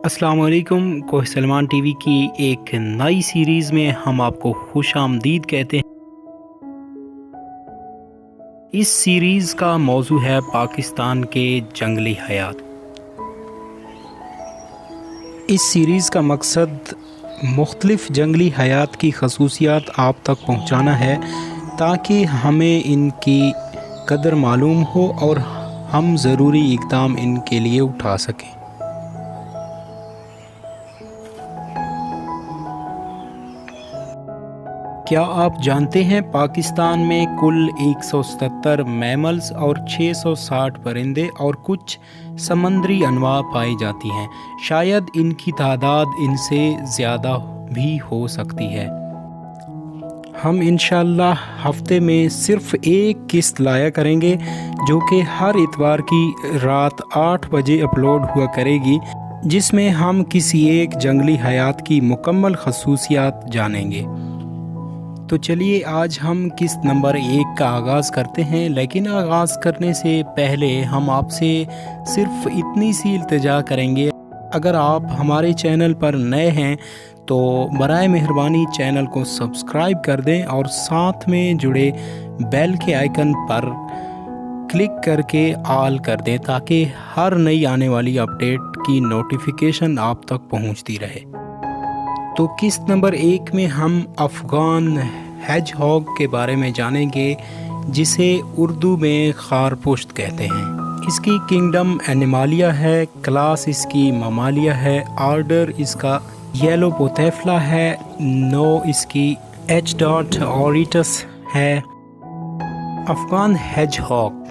السلام علیکم، کوہ سلمان ٹی وی کی ایک نئی سیریز میں ہم آپ کو خوش آمدید کہتے ہیں۔ اس سیریز کا موضوع ہے پاکستان کے جنگلی حیات۔ اس سیریز کا مقصد مختلف جنگلی حیات کی خصوصیات آپ تک پہنچانا ہے تاکہ ہمیں ان کی قدر معلوم ہو اور ہم ضروری اقدام ان کے لیے اٹھا سکیں۔ کیا آپ جانتے ہیں پاکستان میں کل 177 میملز اور 660 پرندے اور کچھ سمندری انواع پائی جاتی ہیں؟ شاید ان کی تعداد ان سے زیادہ بھی ہو سکتی ہے۔ ہم انشاءاللہ ہفتے میں صرف ایک قسط لایا کریں گے جو کہ ہر اتوار کی رات 8 بجے اپلوڈ ہوا کرے گی، جس میں ہم کسی ایک جنگلی حیات کی مکمل خصوصیات جانیں گے۔ تو چلیے آج ہم قسط نمبر 1 کا آغاز کرتے ہیں، لیکن آغاز کرنے سے پہلے ہم آپ سے صرف اتنی سی التجا کریں گے، اگر آپ ہمارے چینل پر نئے ہیں تو برائے مہربانی چینل کو سبسکرائب کر دیں اور ساتھ میں جڑے بیل کے آئیکن پر کلک کر کے آل کر دیں تاکہ ہر نئی آنے والی اپڈیٹ کی نوٹیفیکیشن آپ تک پہنچتی رہے۔ تو قسط نمبر 1 میں ہم افغان ہیج ہاگ کے بارے میں جانیں گے، جسے اردو میں خارپشت کہتے ہیں۔ اس کی کنگڈم اینیمالیا ہے، کلاس اس کی ممالیا ہے، آرڈر اس کا یلوپوتیفلا ہے، نو اس کی ایچ ڈاٹ اوریٹس ہے۔ افغان ہیج ہاگ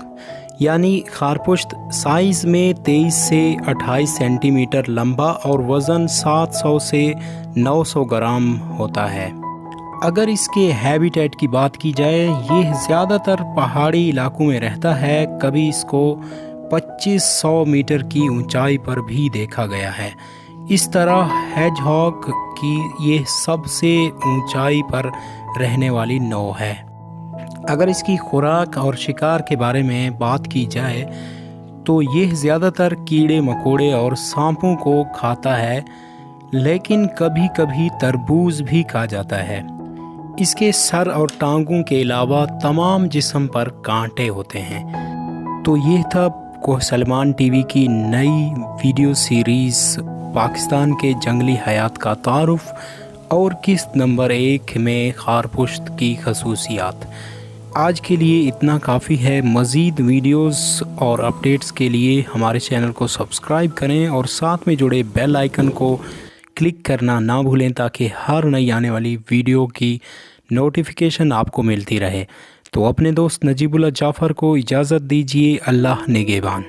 یعنی خارپشت سائز میں 23 سے 28 سینٹی میٹر لمبا اور وزن 700 سے 900 گرام ہوتا ہے۔ اگر اس کے ہیبیٹیٹ کی بات کی جائے، یہ زیادہ تر پہاڑی علاقوں میں رہتا ہے، کبھی اس کو 2500 میٹر کی اونچائی پر بھی دیکھا گیا ہے۔ اس طرح ہیج ہاگ کی یہ سب سے اونچائی پر رہنے والی نوع ہے۔ اگر اس کی خوراک اور شکار کے بارے میں بات کی جائے تو یہ زیادہ تر کیڑے مکوڑے اور سانپوں کو کھاتا ہے، لیکن کبھی کبھی تربوز بھی کھا جاتا ہے۔ اس کے سر اور ٹانگوں کے علاوہ تمام جسم پر کانٹے ہوتے ہیں۔ تو یہ تھا کوہ سلمان ٹی وی کی نئی ویڈیو سیریز پاکستان کے جنگلی حیات کا تعارف اور قسط نمبر 1 میں خارپشت کی خصوصیات۔ آج کے لیے اتنا کافی ہے۔ مزید ویڈیوز اور اپڈیٹس کے لیے ہمارے چینل کو سبسکرائب کریں اور ساتھ میں جڑے بیل آئیکن کو کلک کرنا نہ بھولیں تاکہ ہر نئی آنے والی ویڈیو کی نوٹیفیکیشن آپ کو ملتی رہے۔ تو اپنے دوست نجیب اللہ جعفر کو اجازت دیجیے۔ اللہ نگہبان۔